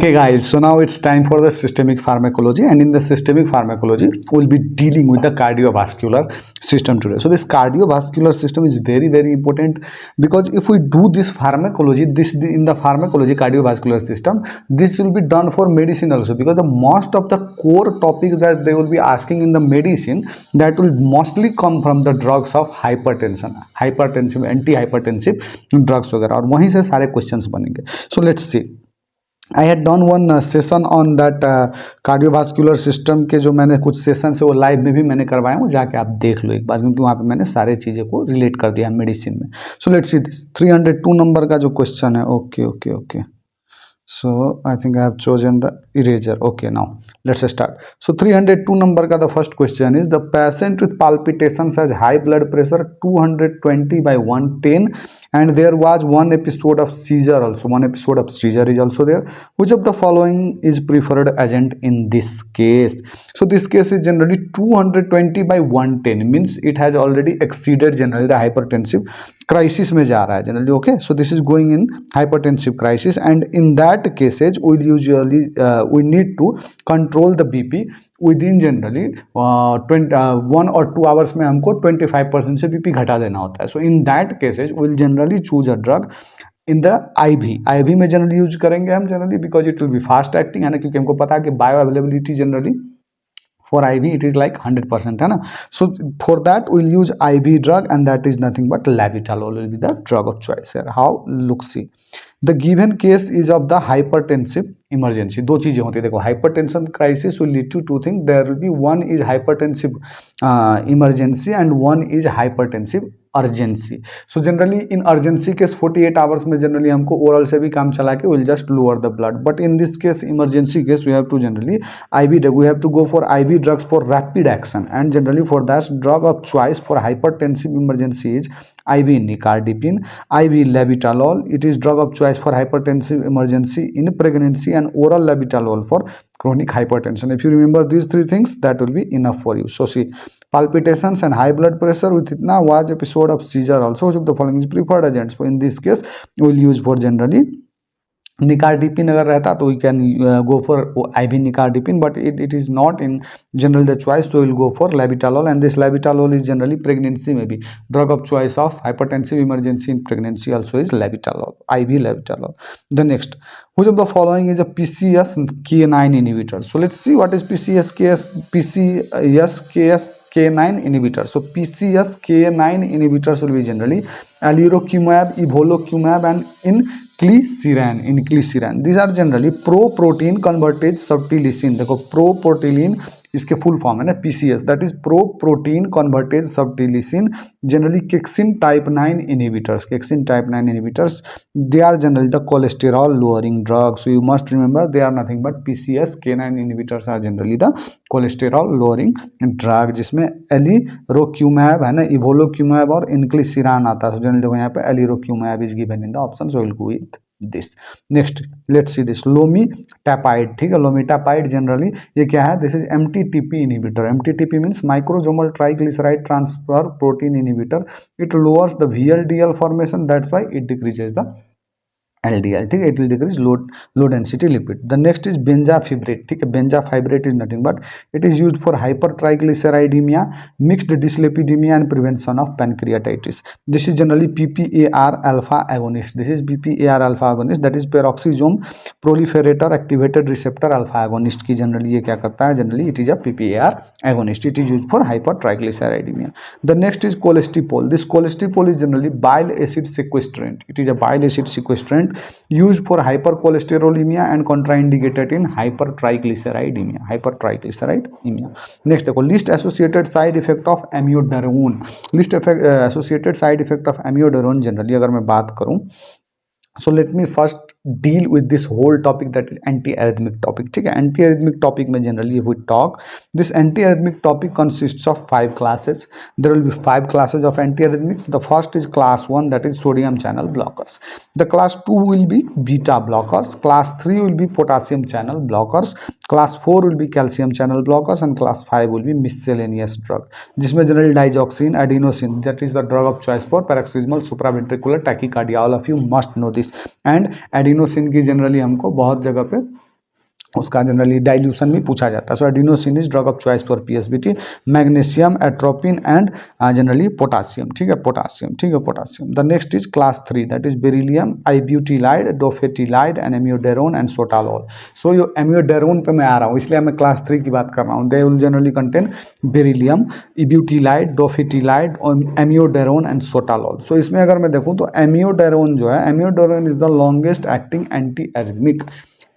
Okay guys, so now it's time for the systemic pharmacology, and in the systemic pharmacology we'll be dealing with the cardiovascular system today. So this cardiovascular system is very important, because if we do this pharmacology, in the pharmacology cardiovascular system, this will be done for medicine also, because the most of the core topics that they will be asking in the medicine, that will mostly come from the drugs of hypertensive anti-hypertensive drugs वगैरह, और वहीं से सारे questions बनेंगे. So let's see. I had done one session on that cardiovascular system के जो मैंने कुछ सेशन है वो लाइव में भी मैंने करवाया हूँ, जाके आप देख लो एक बार, क्योंकि वहाँ पे मैंने सारे चीज़ें को रिलेट कर दिया मेडिसिन में. So let's see this 302 number का जो क्वेश्चन है. Okay. So I think I have chosen the eraser. Okay, now let's start. So 302 number का the first question is, the patient with palpitations has high blood pressure 220 by 110, and there was one episode of seizure also. One episode of seizure is also there. Which of the following is preferred agent in this case? So this case is generally 220 by 110, means it has already exceeded generally the hypertensive crisis में जा रहा है generally. Okay, so this is going in hypertensive crisis, and in that cases we need to control the BP within generally 1 or 2 hours में हमको 25% से BP घटा देना होता है. So in that cases we'll generally choose a drug in the IV में generally use करेंगे हम generally, because it will be fast acting है ना, क्योंकि हमको पता है कि bio availability generally for IV it is like 100% है ना. So for that we'll use IV drug, and that is nothing but labetalol will be the drug of choice here. How? Look, see, the given case is of the hypertensive emergency. दो चीजें होती है, देखो, hypertension crisis will lead to two things. There will be one is hypertensive emergency and one is hypertensive urgency. So generally in urgency case 48 hours में जनरली हमको oral से भी काम चला के will just lower the blood, but in this case emergency case we have to generally IV drug, we have to go for IV drugs for rapid action, and generally for that drug of choice for hypertensive emergency is IV nicardipine, IV labetalol. It is drug of choice for hypertensive emergency in pregnancy, and oral labetalol for chronic hypertension. If you remember these three things, that will be enough for you. So see, palpitations and high blood pressure with itna was episode of seizure also. So the following is preferred agents. So in this case we will use for generally nicardipine. अगर रहता तो we can go for IV nicardipine, but it is not in general the choice, तो will go for labetalol, and this labetalol is generally pregnancy में भी drug of choice of hypertensive emergency in pregnancy also is labetalol, IV labetalol. The next, which of the following is a PCSK9 inhibitor? So let's see what is PCSK9 inhibitors. So PCSK9 inhibitors will be generally alirocumab, evolocumab, and inclisiran. These are generally pro-protein convertase subtilisin. देखो, pro-protein इसके full form है ना PCS, that is pro protein convertase subtilisin. Generally kexin type 9 inhibitors, they are generally the cholesterol lowering drugs. You must remember they are nothing but PCSK9 inhibitors are generally the cholesterol lowering drug, जिसमें alirocumab है ना, इवोलोक्यूमैब और इनक्लिसिरान आता है. Generally देखो यहाँ पे alirocumab is given in the option, so will go with this. Next let's see this lomitapide. ठीक है, लोमीटापाइड जनरली ये क्या है? This is MTTP inhibitor. MTTP means microsomal triglyceride transfer protein inhibitor. It lowers the VLDL formation, that's why it decreases the LDL. ठीक है, it will decrease low density lipid. The next is bezafibrate. ठीक है, bezafibrate is nothing but it is used for hypertriglyceridemia, mixed dyslipidemia and prevention of pancreatitis. This is generally PPAR alpha agonist. This is PPAR alpha agonist, that is peroxisome proliferator activated receptor alpha agonist की generally ये क्या करता है? Generally it is a PPAR agonist. It is used for hypertriglyceridemia. The next is cholesterol. This cholesterol is generally bile acid sequestrant. It is a bile acid sequestrant used for hypercholesterolemia and contraindicated in hypertriglyceridemia. Next देखो, least associated side effect of amiodarone. Associated side effect of amiodarone generally अगर मैं बात करूं, so let me first deal with this whole topic, that is anti-arrhythmic topic. ठीक है, anti-arrhythmic topic में generally if we talk, this anti-arrhythmic topic consists of 5 classes. There will be 5 classes of anti-arrhythmics. The first is class 1, that is sodium channel blockers. The class 2 will be beta blockers. Class 3 will be potassium channel blockers. Class 4 will be calcium channel blockers, and class 5 will be miscellaneous drug, जिसमें generally digoxin, adenosine, that is the drug of choice for paroxysmal supraventricular tachycardia. All of you must know this. And adenosine की generally हमको बहुत जगह पे उसका generally dilution भी पूछा जाता है. So adenosine is drug of choice for PSVT. Magnesium, atropine and generally potassium. ठीक है, पोटासियम. ठीक है, potassium. The next is class 3, that is bretylium, ibutilide, dofetilide and amiodarone and sotalol. So ये amiodarone पे मैं आ रहा हूँ, इसलिए मैं क्लास 3 की बात कर रहा हूँ. They will generally contain bretylium, ibutilide, dofetilide और एमियोडेरोन एंड सोटालॉल. सो इसमें अगर मैं देखूँ तो एमियोडेरोन जो है, amiodarone is the longest acting anti arrhythmic.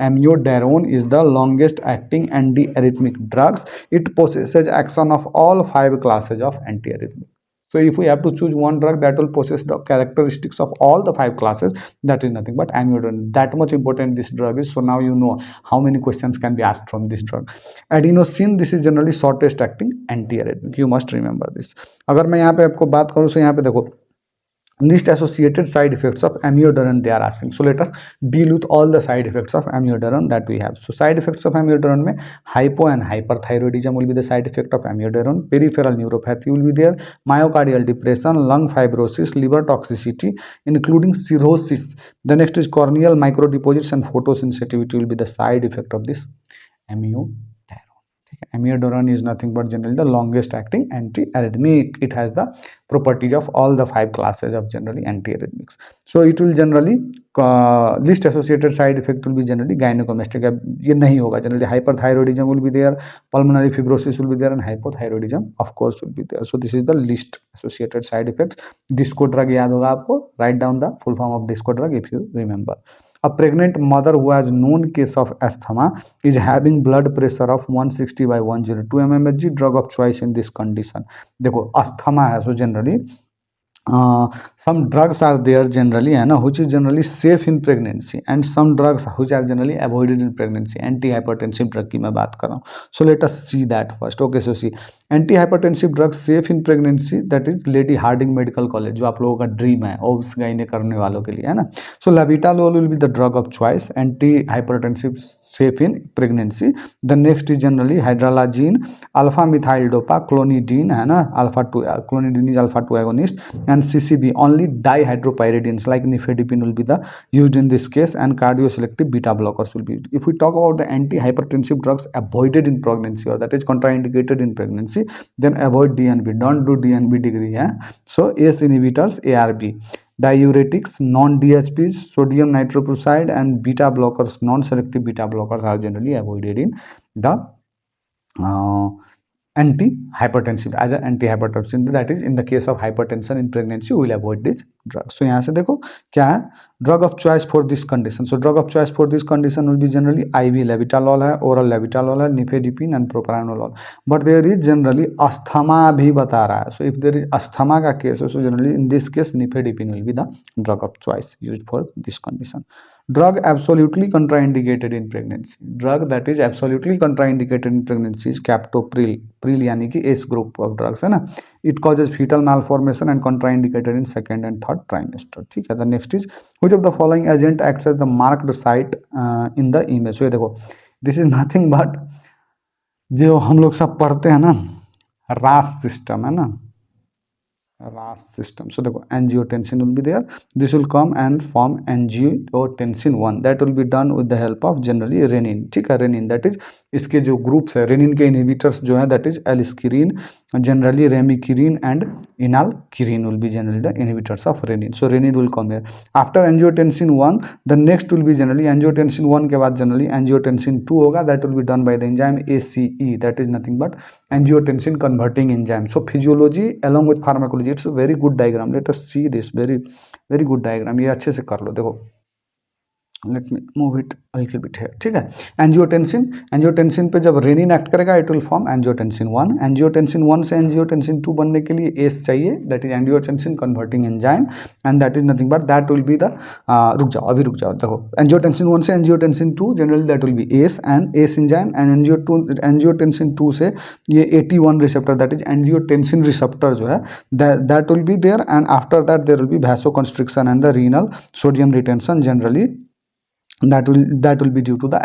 Amiodarone is the longest acting antiarrhythmic drugs. It possesses action of all 5 classes of antiarrhythmic. So if we have to choose one drug that will possess the characteristics of all the 5 classes, that is nothing but amiodarone. That much important this drug is. So now you know how many questions can be asked from this drug. Adenosine, this is generally shortest acting antiarrhythmic. You must remember this. अगर मैं यहाँ पे आपको बात करूँ तो यहाँ पे देखो list associated side effects of amiodarone they are asking. So let us deal with all the side effects of amiodarone that we have. So side effects of amiodarone में hypo and hyperthyroidism will be the side effect of amiodarone. Peripheral neuropathy will be there. Myocardial depression, lung fibrosis, liver toxicity including cirrhosis. The next is corneal microdeposits and photosensitivity will be the side effect of this amiodarone. Amiodarone is nothing but generally the longest acting antiarrhythmic. It has the properties of all the 5 classes of generally antiarrhythmics. So it will generally least associated side effect will be generally gynecomastia. ये नहीं होगा. Generally hyperthyroidism will be there, pulmonary fibrosis will be there and hypothyroidism of course will be there. So this is the least associated side effects. Disco drug याद होगा आपको. Write down the full form of disco drug if you remember. A pregnant mother who has known case of asthma is having blood pressure of 160 by 102 mmHg. Drug of choice in this condition. देखो asthma है, so generally some drugs are there generally है ना, which is generally safe in pregnancy and some drugs which are generally avoided in pregnancy. Antihypertensive drug की मैं बात कर रहा हूँ. So let us see that first. Okay, so see antihypertensive drugs safe in pregnancy, that is Lady Harding Medical College जो आप लोगों का ड्रीम है ओब्स गाइने करने वालों के लिए है ना. So labetalol will be the drug of choice. Antihypertensive safe in pregnancy. The next is generally hydralazine, alpha methyl dopa, clonidine है ना, alpha 2 clonidine is alpha 2 agonist and CCB. Only dihydropyridines like nifedipine will be the used in this case and cardioselective beta blockers will be used. If we talk about the antihypertensive drugs avoided in pregnancy or that is contraindicated in pregnancy, then avoid DNB. Don't do DNB degree. So ACE inhibitors, ARB. Diuretics, non-DHPs, sodium nitroprusside and beta blockers, non-selective beta blockers are generally avoided in the antihypertensive as an antihypertensive. That is in the case of hypertension in pregnancy we will avoid this drug. So यहाँ से देखो क्या है drug of choice for this condition. So drug of choice for this condition will be generally IV labetalol है, oral labetalol है, nifedipine and propranolol. But there is generally asthma भी बता रहा है. So if there is asthma का case, so generally in this case nifedipine will be the drug of choice used for this condition. Drug absolutely contraindicated in pregnancy. Drug that is absolutely contraindicated in pregnancy is captopril. Pril यानी कि S group of drugs है ना. It causes fetal malformation and contraindicated in second and third trimester. ठीक है. The next is which of the following agent acts as the marked site in the image. So ये देखो this is nothing but जो हम लोग सब पढ़ते हैं ना RAS system है ना, RAS system. So देखो angiotensin will be there. This will come and form angiotensin 1. That will be done with the help of generally renin. ठीक है, renin that is इसके जो ग्रुप्स है रेनिन के इनहिबिटर्स जो है that is एलिस्किरीन, generally remikirin and enalkirin will be generally the inhibitors of renin. So renin will come here. After angiotensin 1 the next will be generally angiotensin 1 के बाद generally angiotensin 2 होगा. That will be done by the enzyme ACE, that is nothing but angiotensin converting enzyme. So physiology along with pharmacology, it's a very good diagram. Let us see this very good diagram. ये अच्छे से कर लो. देखो let me move it a little bit here. ठीक है, angiotensin पे जब rennin act करेगा it will form angiotensin 1. Angiotensin 1 से एंजियोटेंसिन 2 बनने के लिए एस चाहिए, that is angiotensin converting enzyme and that is nothing but that will be the रुक जाओ देखो एंजियोटेंसिन 1 से angiotensin 2 generally that will be S and ACE enzyme and angiotensin 2 से ये 81 receptor that is angiotensin receptor जो है that will be there and after that there will be vasoconstriction and the renal sodium retention generally that will be due to the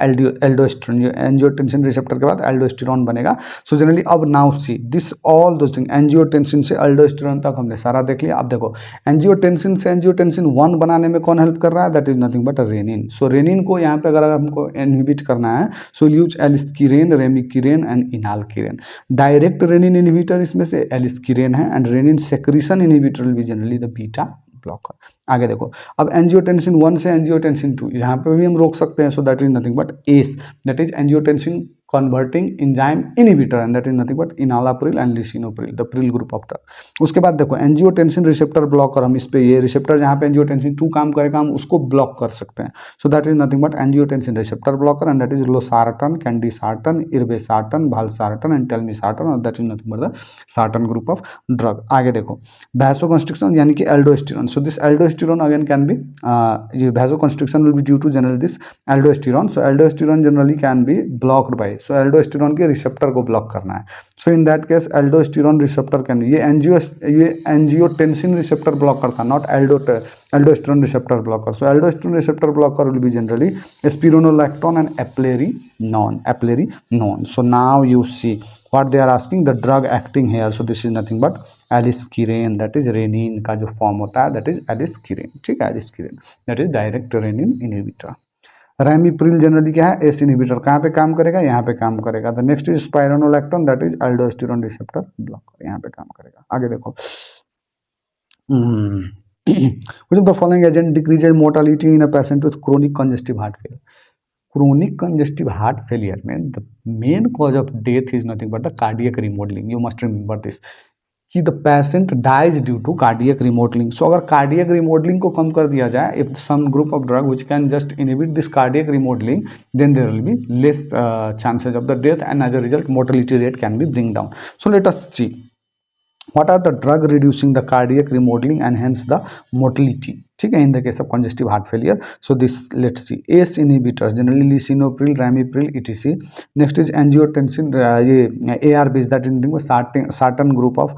aldosterone. ये angiotensin receptor के बाद aldosterone बनेगा. So generally अब now see this all those thing, angiotensin से aldosterone तक हमने सारा देख लिया. अब देखो एंजियोटेंसिन से एंजियोटेंसिन 1 बनाने में कौन हेल्प कर रहा है, that is nothing but renin. So renin को यहाँ पे अगर हमको इनहिबिट करना है, so use aliskiren, remikiren and enalkiren. Direct renin inhibitor इसमें से एलिस्किरेन है, and renin secretion inhibitor will be generally the beta blocker. आगे देखो, अब एंजियोटेंसिन 1 से एंजियोटेंसिन 2 यहाँ पे भी हम रोक सकते हैं. So that is nothing but S, that is angiotensin converting enzyme inhibitor, and that is nothing but enalapril and lisinopril, the pril group of drug. उसके बाद देखो एंजियोटेंसिन रिसेप्टर ब्लॉकर, हम इस पे ये रिसेप्टर जहाँ पे एंजियोटेंसिन 2 काम करेगा हम उसको ब्लॉक कर सकते हैं. So that is nothing but angiotensin receptor blocker, and that is losartan, candesartan, irbesartan, valsartan and telmisartan, और that is nothing but the sartan group of drug. आगे देखो vasoconstriction यानी कि aldosterone. So this aldosterone again can be, ये vasoconstriction will be due to generally this aldosterone. So aldosterone generally can be blocked by, so aldosterone के receptor को block करना है. So in that case aldosterone receptor can, ये angiotensin receptor blocker था, not aldosterone receptor blocker. So aldosterone receptor blocker will be generally spironolactone and eplerenone. So now you see what they are asking, the drug acting here. So this is nothing but aliskiren, that is renin का जो form होता है, that is aliskiren. ठीक है, aliskiren that is direct renin inhibitor. Ramipril generally क्या है, ACE inhibitor. कहाँ पे काम करेगा, यहाँ पे काम करेगा. The next is spironolactone, that is aldosterone receptor blocker, यहाँ पे काम करेगा. आगे देखो which of the following agent decreases mortality in a patient with chronic congestive heart failure. Chronic congestive heart failure में the main cause of death is nothing but the cardiac remodeling. You must remember this कि the patient dies due to cardiac remodelling. So अगर cardiac remodelling को कम कर दिया जाए, if some group of drug which can just inhibit this cardiac remodelling, then there will be less chances of the death, and as a result mortality rate can be bring down. So let us see what are the drug reducing the cardiac remodeling and hence the mortality. ठीक है, in the case of congestive heart failure. So this, let's see, ACE inhibitors generally lisinopril, ramipril, etc. Next is angiotensin, ये ARBs, that is sartan group of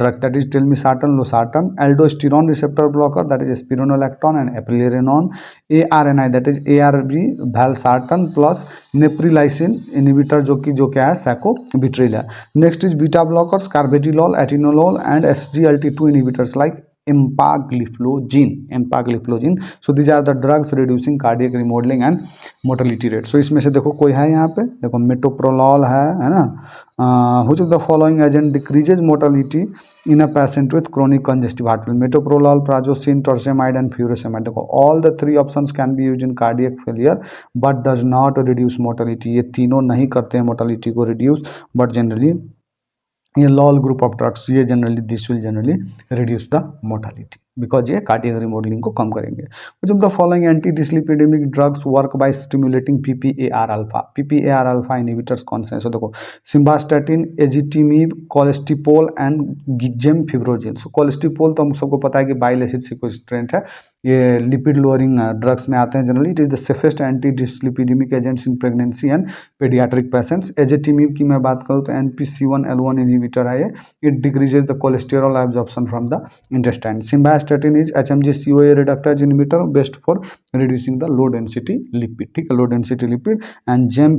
drug, that is telmisartan, losartan. Aldosterone receptor blocker, that is spironolactone and eplerenone. ARNI, that is ARB, valsartan plus neprilysin inhibitor, जो क्या है, sacubitril है. Next is beta blockers, carvedilol, atenolol and SGLT2 inhibitors like empagliflozin. So these are the drugs reducing cardiac remodeling and mortality rate. So इसमें से देखो कोई है यहाँ पे, देखो metoprolol है ना. Which of the following agent decreases mortality in a patient with chronic congestive heart failure? Metoprolol, prazosin, torsemide and furosemide. देखो all the three options can be used in cardiac failure but does not reduce mortality. ये तीनों नहीं करते हैं mortality को reduce, but generally ये lol group of drugs, ये generally this will generally reduce the mortality because ये cardiac remodelling को कम करेंगे. जब the following anti dyslipidemic drugs work by stimulating PPAR alpha. PPAR alpha inhibitors कौन से हैं? सो देखो simvastatin, ezetimibe, colestipol and gemfibrozil. So colestipol तो हम सबको पता है कि बाइल एसिड सिक्वेस्ट्रेंट है, ये लिपिड लोअरिंग ड्रग्स में आते हैं generally. It is the safest anti dyslipidemic agents in pregnancy and paediatric patients. Ezetimibe की मैं बात करूँ तो NPC1L1 इनहिबिटर है ये. It decreases the cholesterol absorption from the intestine. Simvastatin is HMG-CoA reductase inhibitor, best for reducing the low density lipid. ठीक है, low density lipid. And GeM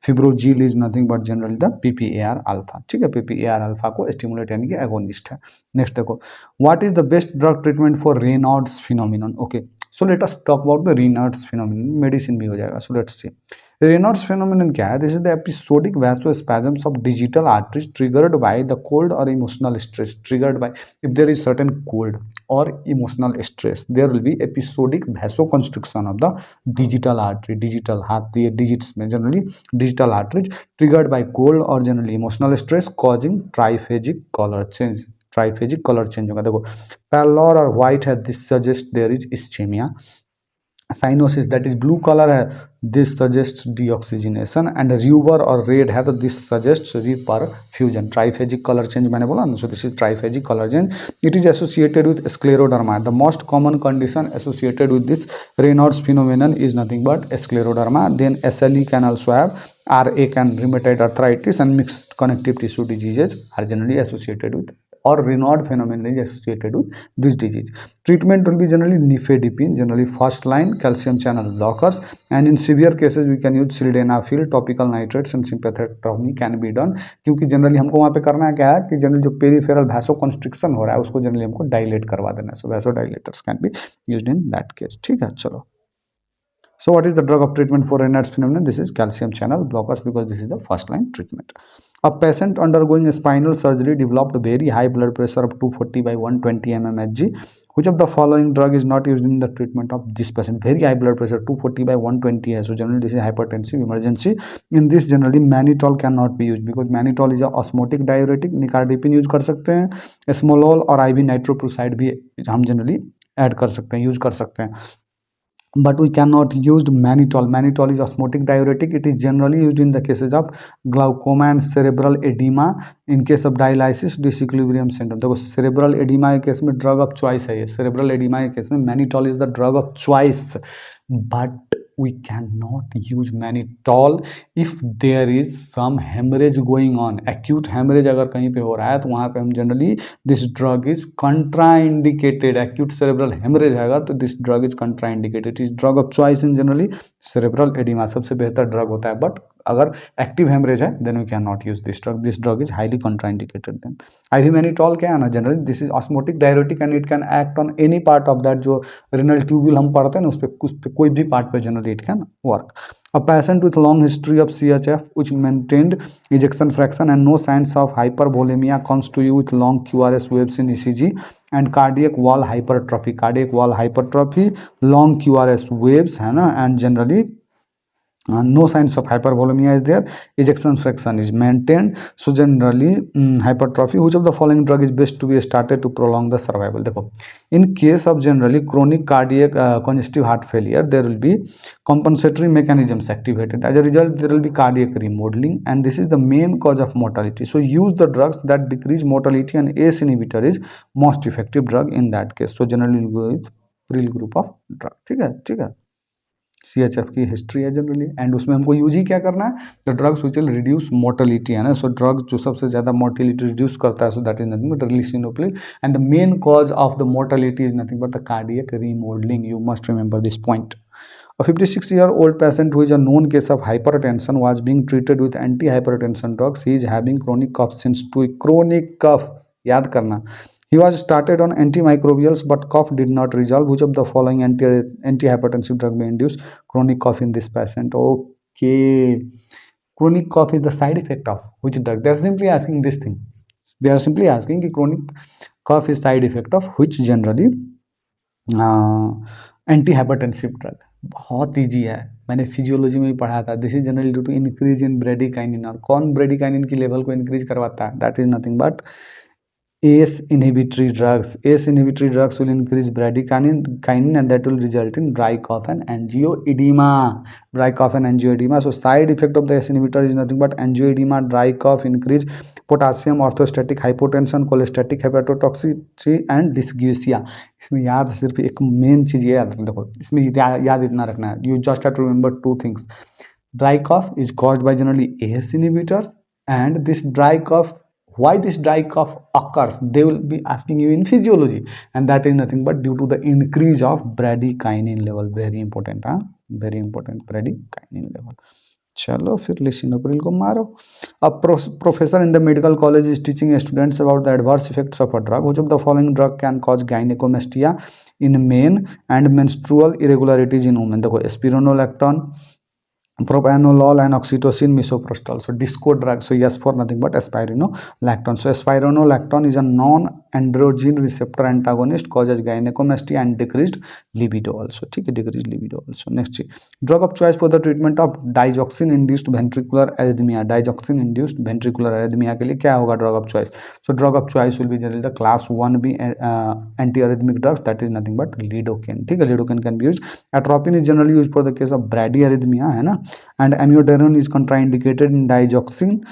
फिब्रोजिल is nothing but generally the PPAR alpha. ठीक है, PPAR alpha को stimulate यानी कि agonist है. Next देखो, what is the best drug treatment for Raynaud's phenomenon. Okay, so let us talk about the Raynaud's phenomenon. Medicine भी हो जाएगा. So let's see. Raynaud's phenomenon क्या है? This is the episodic vasospasms of digital arteries triggered by the cold or emotional stress. Triggered by, if there is certain cold or emotional stress, there will be episodic vasoconstriction of the digital artery. Digital हाथ ये digits में generally digital arteries triggered by cold or generally emotional stress causing triphagic color change. Triphasic colour change होगा. देखो pallor और white है, this suggest there is ischaemia. Cyanosis, that is blue colour है, this suggest deoxygenation. And rubor और red है तो this suggest reperfusion. Triphasic colour change मैंने बोला ना, so this is triphasic colour change. It is associated with scleroderma. The most common condition associated with this Raynaud's phenomenon is nothing but scleroderma. Then SLE can also have, RA can rheumatoid arthritis, and mixed connective tissue diseases are generally associated with or Raynaud phenomenon is associated with this disease. Treatment will be generally nifedipine, generally first line, calcium channel blockers, and in severe cases we can use sildenafil, topical nitrates and sympathectomy can be done. क्योंकि generally हमको वहाँ पे करना क्या है कि generally जो peripheral वैसोकंस्ट्रिक्शन हो रहा है उसको जनरली हमको डायलेट करवा देना है. So vasodilators can be used in that case. ठीक है, चलो. So what is the drug of treatment for Raynaud's phenomenon? This is calcium channel blockers because this is the first line treatment. A patient undergoing a spinal surgery developed very high blood pressure of 240 by 120 mmHg. Which of the following drug is not used in the treatment of this patient? Very high blood pressure 240 by 120 है. So generally this is hypertensive emergency. In this generally mannitol cannot be used because mannitol is a osmotic diuretic. Nicardipine use कर सकते हैं. Esmolol और IV nitroprusside भी हम generally add कर सकते हैं, यूज कर सकते हैं. But we cannot use mannitol. Mannitol is osmotic diuretic. It is generally used in the cases of glaucoma and cerebral edema. In case of dialysis disequilibrium syndrome. देखो cerebral edema के case में drug of choice है ये. Cerebral edema के case में mannitol is the drug of choice. But we cannot use mannitol if there is some hemorrhage going on. Acute hemorrhage अगर कहीं पे हो रहा है तो वहाँ पे हम generally this drug is contraindicated. Acute cerebral hemorrhage है अगर तो this drug is contraindicated. It is drug of choice in generally cerebral edema. सबसे बेहतर drug होता है. But अगर एक्टिव हेमरेज है then we can not use this drug is highly contraindicated. Then IV mannitol क्या है ना, generally this is osmotic diuretic and it can act on any part of that. जो renal tubule हम पढ़ते हैं ना उस पे कोई भी पार्ट पे generally it can work. A patient with long history of CHF which maintained ejection fraction and no signs of hypervolemia comes to you with long QRS waves in ECG and cardiac wall hypertrophy, long QRS waves है ना, and generally no signs of hypervolemia is there, ejection fraction is maintained. So generally hypertrophy. Which of the following drug is best to be started to prolong the survival? देखो in case of generally chronic cardiac congestive heart failure there will be compensatory mechanisms activated. As a result there will be cardiac remodeling and this is the main cause of mortality. So use the drugs that decrease mortality and ACE inhibitor is most effective drug in that case. So generally go with Pril group of drug. ठीक है. CHF की history है generally and उसमें हमको use ही क्या करना है, the drugs which will reduce mortality है ना. सो ड्रग जो सबसे ज़्यादा मोर्टेलिटी रिड्यूस करता है so that is nothing but lisinopril and the main cause of the mortality is nothing but the cardiac remodelling. You must remember this point. A 56-year-old patient who is a known case of hypertension was being treated with anti-hypertension drugs. He is having chronic cough since 2 weeks. Chronic cough याद करना. He was started on antimicrobials but cough did not resolve. Which of the following antihypertensive drug may induce chronic cough in this patient? Okay. Chronic cough is the side effect of which drug? They are simply asking this thing. They are simply asking कि chronic cough is side effect of which generally antihypertensive drug. बहुत easy है, मैंने physiology में भी पढ़ा था. This is generally due to increase in bradykinin. और कौन ब्रेडिकाइनिन की लेवल को इंक्रीज करवाता है? That is nothing but ACE inhibitory drugs. ACE inhibitory drugs will increase bradykinin and that will result in dry cough and angioedema. Dry cough and angioedema. So side effect of the ACE inhibitor is nothing but angioedema, dry cough, increase potassium, orthostatic hypotension, cholestatic hepatotoxicity and dysgeusia. इसमें याद सिर्फ एक main चीज़ ये याद, देखो इसमें याद इतना रखना है. You just have to remember two things. Dry cough is caused by generally ACE inhibitors and this dry cough. Why this dry cough occurs? They will be asking you in physiology, and that is nothing but due to the increase of bradykinin level. Very important, हाँ, very important bradykinin level. चलो फिर lisinopril को मारो. A professor in the medical college is teaching students about the adverse effects of a drug. Which of the following drug can cause gynecomastia in men and menstrual irregularities in women? देखो spironolactone, propranolol and oxytocin, misoprostol. So disco drug. So yes for nothing but spironolactone. So spironolactone is a non-androgen receptor antagonist, causes gynecomastia and decreased libido also. ठीक है, decreased libido also. Next drug of choice for the treatment of digoxin induced ventricular arrhythmia. Digoxin induced ventricular arrhythmia के लिए क्या होगा drug of choice? So drug of choice will be generally the class 1B antiarrhythmic drugs, that is nothing but lidocaine. ठीक है, lidocaine can be used. Atropine is generally used for the case of bradyarrhythmia है ना, and amiodarone is contraindicated in digoxin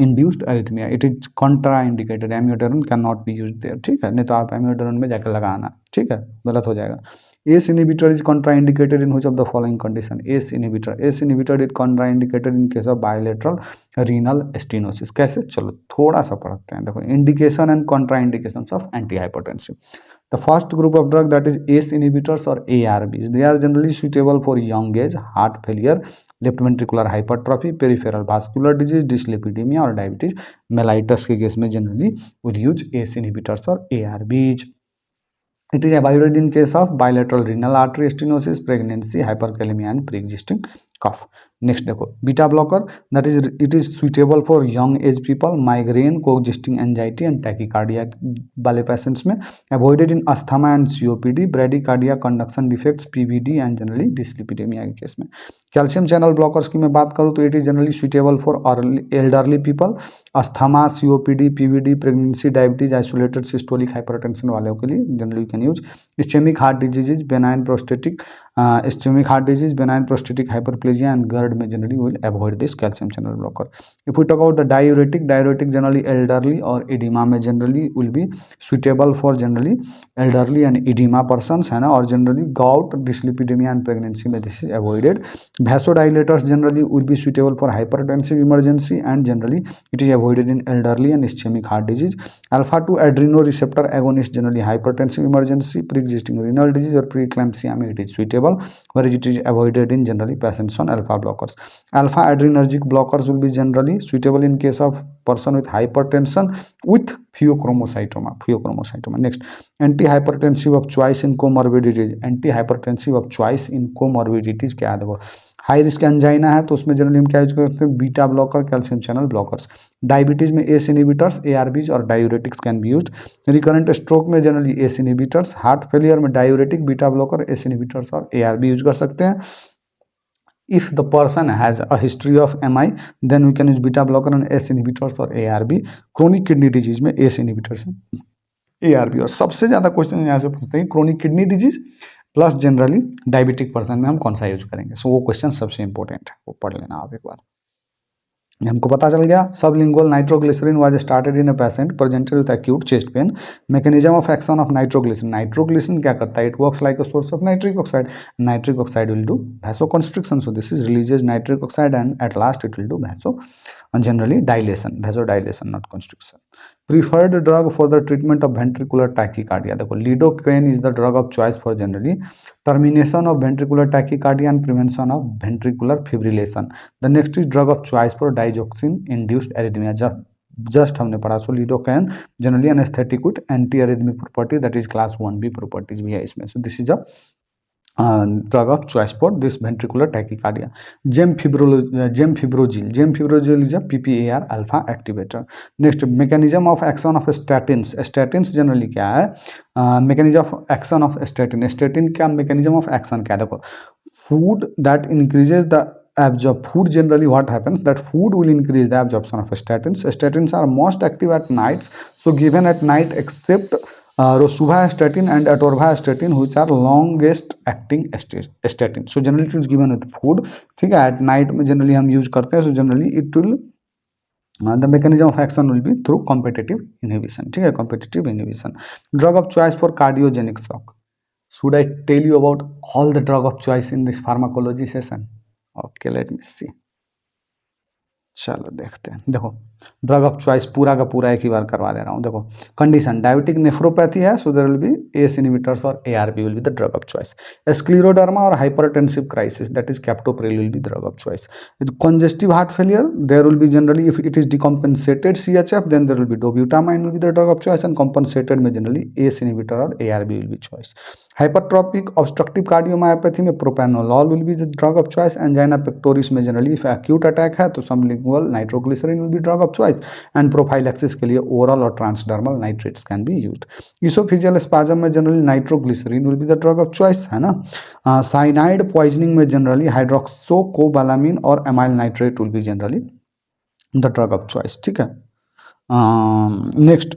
induced arrhythmia. It is contraindicated. Amiodarone cannot be used there. ठीक है, नहीं तो आप amiodarone में जाकर लगाना. ठीक है, गलत हो जाएगा. ACE inhibitor is contraindicated in which of the following condition? ACE inhibitor is contraindicated in case of bilateral renal stenosis. कैसे? चलो थोड़ा सा पढ़ते हैं. देखो indication and contraindications of antihypertensive. The first group of drug, that is ACE inhibitors or ARBs, they are generally suitable for young age, heart failure, left ventricular hypertrophy, peripheral vascular disease, dyslipidemia और diabetes mellitus के case में generally will use ACE inhibitors or ARBs. It is avoided in case of bilateral renal artery stenosis, pregnancy, hyperkalemia and pre-existing cough. Next देखो beta blocker, that is it is suitable for young age people, migraine, coexisting anxiety and tachycardia वाले patients में, avoided in asthma and COPD, bradycardia, conduction defects, PVD and generally dyslipidemia के case में. Calcium channel blockers की मैं बात करूँ तो it is generally suitable for elderly people, asthma, COPD, PVD, pregnancy, diabetes, isolated systolic hypertension वालों के लिए generally can use. Ischaemic heart disease, benign prostatic ischemic heart disease, benign prostatic hyperplasia and GERD may generally will avoid this calcium channel blocker. If we talk about the diuretic generally elderly or edema may generally will be suitable for generally elderly and edema persons है ना, और generally gout, dyslipidemia and pregnancy में this is avoided. Vasodilators generally will be suitable for hypertensive emergency and generally it is avoided in elderly and ischemic heart disease. Alpha 2 adrenoreceptor agonist generally hypertensive emergency, pre-existing renal disease or preeclampsia में it is suitable, whereas it is avoided in generally patients on alpha blockers. Alpha adrenergic blockers will be generally suitable in case of person with hypertension with pheochromocytoma. Next, antihypertensive of choice in comorbidities. क्या है देखो, high risk angina है तो उसमें generally हम क्या use करते हैं? Beta blocker, calcium channel blockers. Diabetes में एस इनहिबिटर्स, एआरबीज और diuretics can be used. Recurrent stroke में generally ACE inhibitors, heart failure में diuretic, beta blocker, ACE inhibitors और एआरबी यूज कर सकते हैं. If the person has a history of MI, then we can use beta blocker and ACE inhibitors or ARB. Chronic kidney disease में ACE inhibitors हैं, ARB. और सबसे ज़्यादा question यहाँ से पूछते हैं chronic kidney disease plus generally diabetic person में हम कौन सा यूज करेंगे. सो वो क्वेश्चन सबसे इंपॉर्टेंट है, वो पढ़ लेना आप एक बार. हमको पता चल गया sublingual nitroglycerin was started in a patient presented with acute chest pain. Mechanism of action of nitroglycerin क्या करता है? It works like a source of nitric oxide will do vasoconstriction, so this is releases nitric oxide and at last it will do generally vasodilation, not constriction. Preferred drug for the treatment of ventricular tachycardia, देखो lidocaine is the drug of choice for generally termination of ventricular tachycardia and prevention of ventricular fibrillation. The next is drug of choice for digoxin induced arrhythmia. Just हमने पढ़ा. So lidocaine generally anaesthetic with anti arrhythmic property, that is class 1B properties भी है इसमें. So this is a drug of choice for this ventricular tachycardia. Gemfibrozil is a PPAR alpha activator. Next, mechanism of action of statins. Statins generally क्या है? Mechanism of action of statin क्या mechanism of action क्या है? देखो, food that increases the food generally what happens, that food will increase the absorption of statins are most active at nights, so given at night except rosuvastatin and atorvastatin which are longest acting statin. So generally it is given with food, ठीक है. at night में generally हम use करते हैं. so generally it will the mechanism of action will be through competitive inhibition, ठीक है, competitive inhibition. drug of choice for cardiogenic shock. should I tell you about all the drug of choice in this pharmacology session? Okay, let me see. चलो देखते हैं. देखो drug of choice पूरा का पूरा एक ही बार करवा दे रहा हूँ. देखो कंडीशन डायबिटिक नेफ्रोपैथी है, so there will be ACE inhibitors और ARB will be the drug of choice. Scleroderma और hypertensive crisis, that is captopril will be drug of choice. Congestive heart failure, there will be generally if it is decompensated CHF then there will be dobutamine will be the drug of choice and compensated में generally ACE inhibitor और ARB will be choice. Hypertrophic obstructive cardiomyopathy में propranolol will be the drug of choice. Angina pectoris में generally if acute attack है तो sublingual nitroglycerin will be drug of choice. And prophylaxis के लिए oral और transdermal nitrates can be used. Oesophageal spasm में generally nitroglycerin will be the drug of choice, है ना. Cyanide poisoning में generally hydroxocobalamin और amyl nitrate will be generally the drug of choice, ठीक है. नेक्स्ट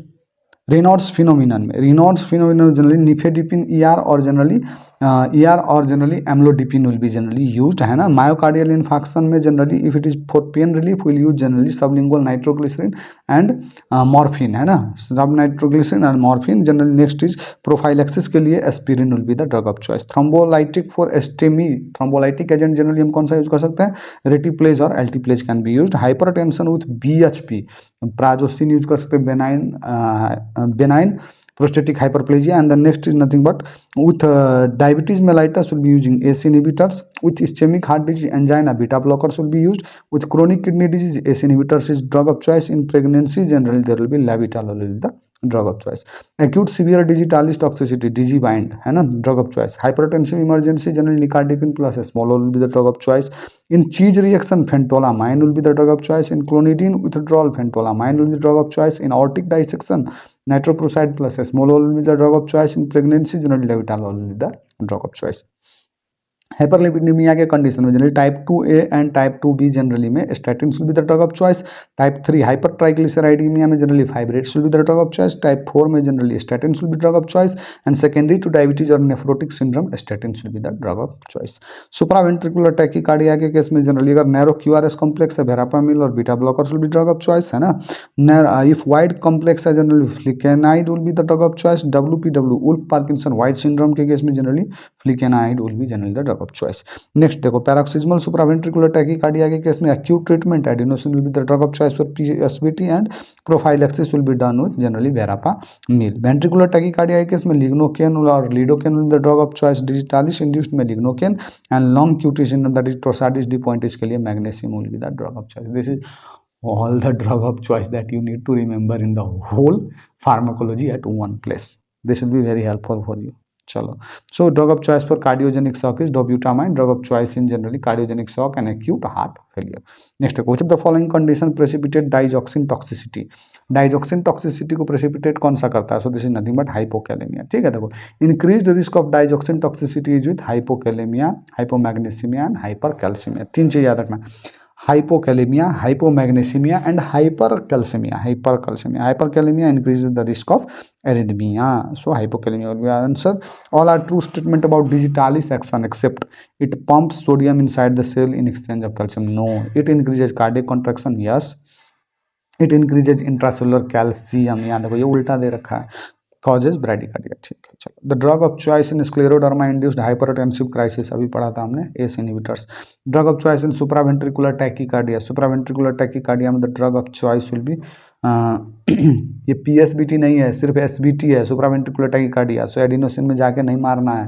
रेनॉल्ड्स फिनोमिनन में generally nifedipine ER और generally ER और generally amlodipine will be generally used, है ना. मायोकार्डियल इन्फाक्शन में generally if it is for pain relief will use generally sublingual nitroglycerin and morphine, है ना. सब nitroglycerin and morphine generally. Next is prophylaxis के लिए aspirin will be the drug of choice. Thrombolytic for STEMI, thrombolytic agent generally हम कौन सा use कर सकते हैं, रेटिप्लेज और alteplase can be used. Hypertension with BHP, प्राजोस्टिन use कर सकते हैं. Benign prostatic hyperplasia. And the next is nothing but with diabetes mellitus will be using ACE inhibitors. With ischemic heart disease angina, beta blockers will be used. With chronic kidney disease, ACE inhibitors is drug of choice. In pregnancy generally there will be labetalol will be the drug of choice. Acute severe digitalis toxicity, DigiBind, है ना, drug of choice. Hypertensive emergency generally nicardipine plus esmolol will be the drug of choice. In cheese reaction, phentolamine will be the drug of choice. In clonidine withdrawal, phentolamine will be the drug of choice. In aortic dissection, nitroprusside plus esmolol will be the drug of choice. In pregnancy, generally levotalol will be the drug of choice. Hyperlipidaemia के condition में generally type 2A and type 2B generally में statins will be the drug of choice. Type 3 hyper triglyceridaemia में generally fibrates will be the drug of choice. Type 4 में generally statins will be drug of choice. And secondary to diabetes और nephrotic syndrome statins will be the drug of choice. Supraventricular tachycardia के case में generally अगर narrow QRS complex है, verapamil और beta blockers will be drug of choice, है ना. If wide complex है generally flecainide will be the drug of choice. WPW Wolff Parkinson White syndrome के case में generally flecainide will be generally the drug of choice. Next देखो, paroxysmal supraventricular tachycardia के case में acute treatment adenosine will be the drug of choice for PSVT and prophylaxis will be done with generally verapamil. Ventricular tachycardia के case में lignocaine और lidocaine will be the drug of choice. Digitalis induced में lignocaine and long QT syndrome that is torsades de pointes के लिए magnesium will be the drug of choice. This is all the drug of choice that you need to remember in the whole pharmacology at one place. This will be very helpful for you. चलो, so drug of choice for cardiogenic shock is dobutamine. Drug of choice in generally cardiogenic shock and acute heart failure. Next, which of the following condition precipitate digoxin toxicity? Digoxin toxicity को precipitate कौन सा करता है? So this is nothing but hypokalaemia. ठीक है, देखो, increased risk of digoxin toxicity is with hypokalaemia, hypomagnesaemia and hypercalcaemia. तीन चीज याद रखना, hypokalemia, hypomagnesemia and hypercalcemia. Hyperkalemia increases the risk of arrhythmia. So hypokalemia will be our answer. All are true statement about digitalis action except it pumps sodium inside the cell in exchange of calcium. No. It increases cardiac contraction. Yes. It increases intracellular calcium. यहाँ देखो ये उल्टा दे रखा है. Causes bradycardia. ठीक है, चलो. The drug of choice in scleroderma induced hypertensive crisis, अभी पढ़ा था हमने, ACE inhibitors. Drug of choice in supraventricular tachycardia. Supraventricular tachycardia में the drug of choice will be ये PSBT नहीं है, सिर्फ SBT है, सुप्रावेंट्रिकुलर टैकीकार्डिया. सो एडिनोसिन में जाके नहीं मारना है,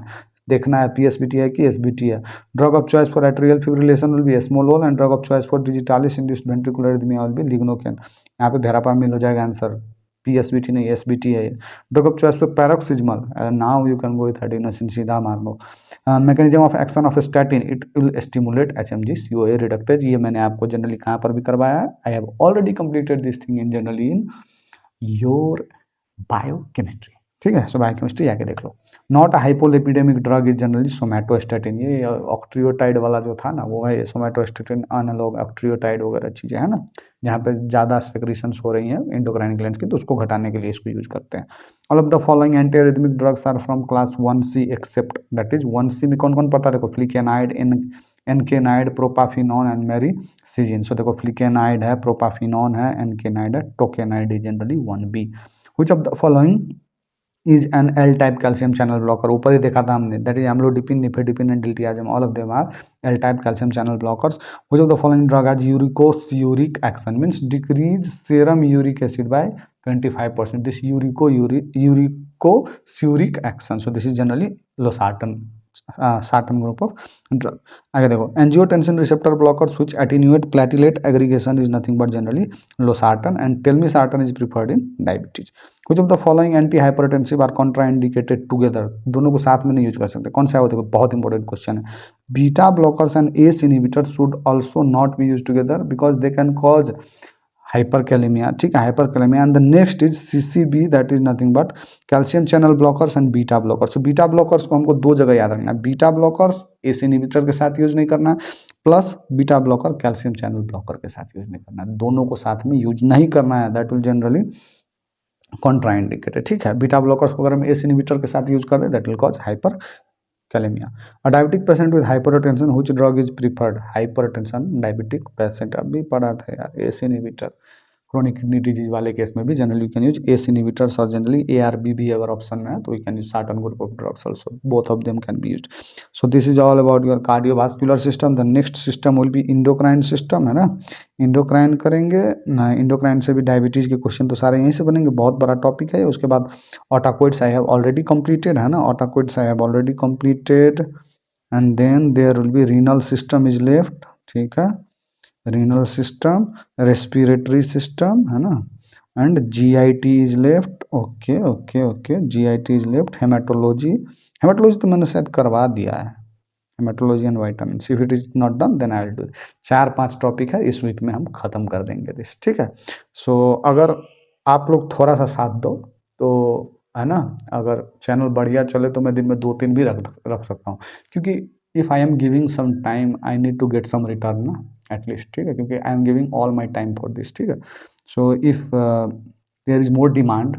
देखना है PSBT है कि SBT है. Drug of choice for atrial fibrillation will be esmolol and drug of choice for digitalis induced ventricular arrhythmia will be lignocaine. यहाँ पे वेरापामिल हो जाएगा आंसर. PSBT नहीं, SBT है. Drug of choice for paroxysmal, now you can go with adenosine, सीधा मार लो. Mechanism of action of statin, it will stimulate HMG-CoA reductase. ये मैंने आपको जनरली कहाँ पर भी करवाया है. I have already completed this thing in generally in your biochemistry. ठीक है, सो बायोकेमिस्ट्री आके देख लो. Not a hypolipidaemic drug is generally somatostatin. ये ऑक्ट्रियोटाइड वाला जो था ना, वो है सोमैटोस्टैटिन एनालॉग ऑक्ट्रियोटाइड वगैरह चीज़ें, है ना, जहाँ पे ज़्यादा सेक्रेशंस हो रही हैं एंडोक्राइन ग्लैंड्स की, तो उसको घटाने के लिए इसको यूज करते हैं. All of the following anti arrhythmic drugs are from class 1C except, that is 1C में कौन कौन पड़ता है? देखो, फ्लिकेनाइड, एनकेनाइड, प्रोपाफिनॉन एंड मेरिसिजिन. सो देखो, फ्लिकेनाइड है, प्रोपाफिनॉन है, एनकेनाइड है, tocainide is generally 1B. Which of the following is an L type calcium channel blocker? ऊपर ही देखा था हमने, that is amlodipine, nifedipine and diltiazem. All of them are L type calcium channel blockers. Which of the following drug has uricosuric action? Means decrease serum uric acid by 25%. This uricosuric action. So this is generally losartan. Sartan group of drug. आगे देखो, angiotensin receptor blockers which attenuate platelet aggregation is nothing but generally losartan, and telmisartan is preferred in diabetes. Which of the following antihypertensive are contraindicated together? दोनों को साथ में नहीं use कर सकते. कौन सा है वो देखो, बहुत इंपॉर्टेंट क्वेश्चन है. Beta blockers and ACE inhibitors should also not be used together because they can cause hyperkalemia. ठीक है, hyperkalemia. And the next is CCB, that is nothing but calcium channel blockers and beta blockers. So beta blockers को हमको दो जगह याद रखना है. Beta blockers ACE inhibitor के साथ यूज नहीं करना, plus beta blocker calcium channel blocker के साथ यूज नहीं करना. दोनों को साथ में यूज नहीं करना है, दैट विल जनरली कॉन्ट्राइंडिकेटेड. ठीक है, बीटा ब्लॉकर्स को अगर हम ACE inhibitor के साथ यूज कर दें, that will cause hyper kalaemia. A diabetic patient with hypertension which drug is preferred? Hypertension diabetic patient अभी पढ़ा था यार, ACE inhibitor. Chronic kidney disease वाले केस में भी generally you can use S inhibitors और जनरली ARB भी अगर ऑप्शन में है तो you can use certain group of drugs also, both of them can be used. So this is all about your cardiovascular system. The next system will be endocrine system, है ना। Endocrine करेंगे ना, endocrine से भी diabetes के question तो सारे यहीं से बनेंगे, बहुत बड़ा टॉपिक है। उसके बाद autacoids I have already completed, है ना, autacoids I have already completed. And then there will be renal system is left, ठीक है, रीनल सिस्टम, रेस्पिरेटरी सिस्टम, है ना, and GIT is left. Okay okay okay, GIT is left. Haematology, haematology तो मैंने शायद करवा दिया है, haematology and vitamin, if it is not done then I will do. 4-5 topic है, इस वीक में हम खत्म कर देंगे दिस, ठीक है। सो अगर आप लोग थोड़ा सा साथ दो तो, है ना, अगर चैनल बढ़िया चले तो मैं दिन में 2-3 भी रख सकता हूँ, क्योंकि if I am giving some time I need to get some return ना, एटलीस्ट, ठीक है, क्योंकि I am giving all my time for this, ठीक है। So if there is more demand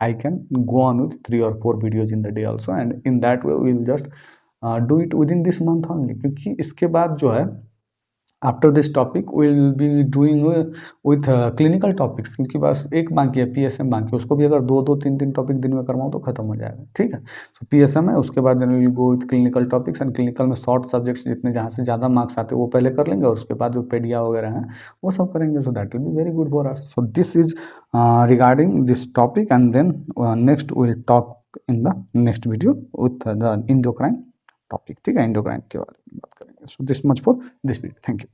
I can go on with 3 or 4 videos in the day also, and in that way we will just do it within this month only, क्योंकि इसके बाद जो है after this topic will be doing with clinical topics, क्योंकि बस एक बाकी है PSM बाकी, उसको भी अगर 2-3 टॉपिक दिन में करवाऊँ तो खत्म हो जाएगा, ठीक है। सो PSM है, उसके बाद will go with clinical topics, and clinical में शॉर्ट सब्जेक्ट्स जितने जहाँ से ज़्यादा मार्क्स आते हैं वो पहले कर लेंगे, और उसके बाद जो पेडिया वगैरह हैं वो सब करेंगे। So that will be very good for us. So this is regarding this topic, and then next will talk in the next video with the endocrine topic, ठीक है, इंडोक्राइन के बारे में बात करेंगे। So this much for this video, thank you.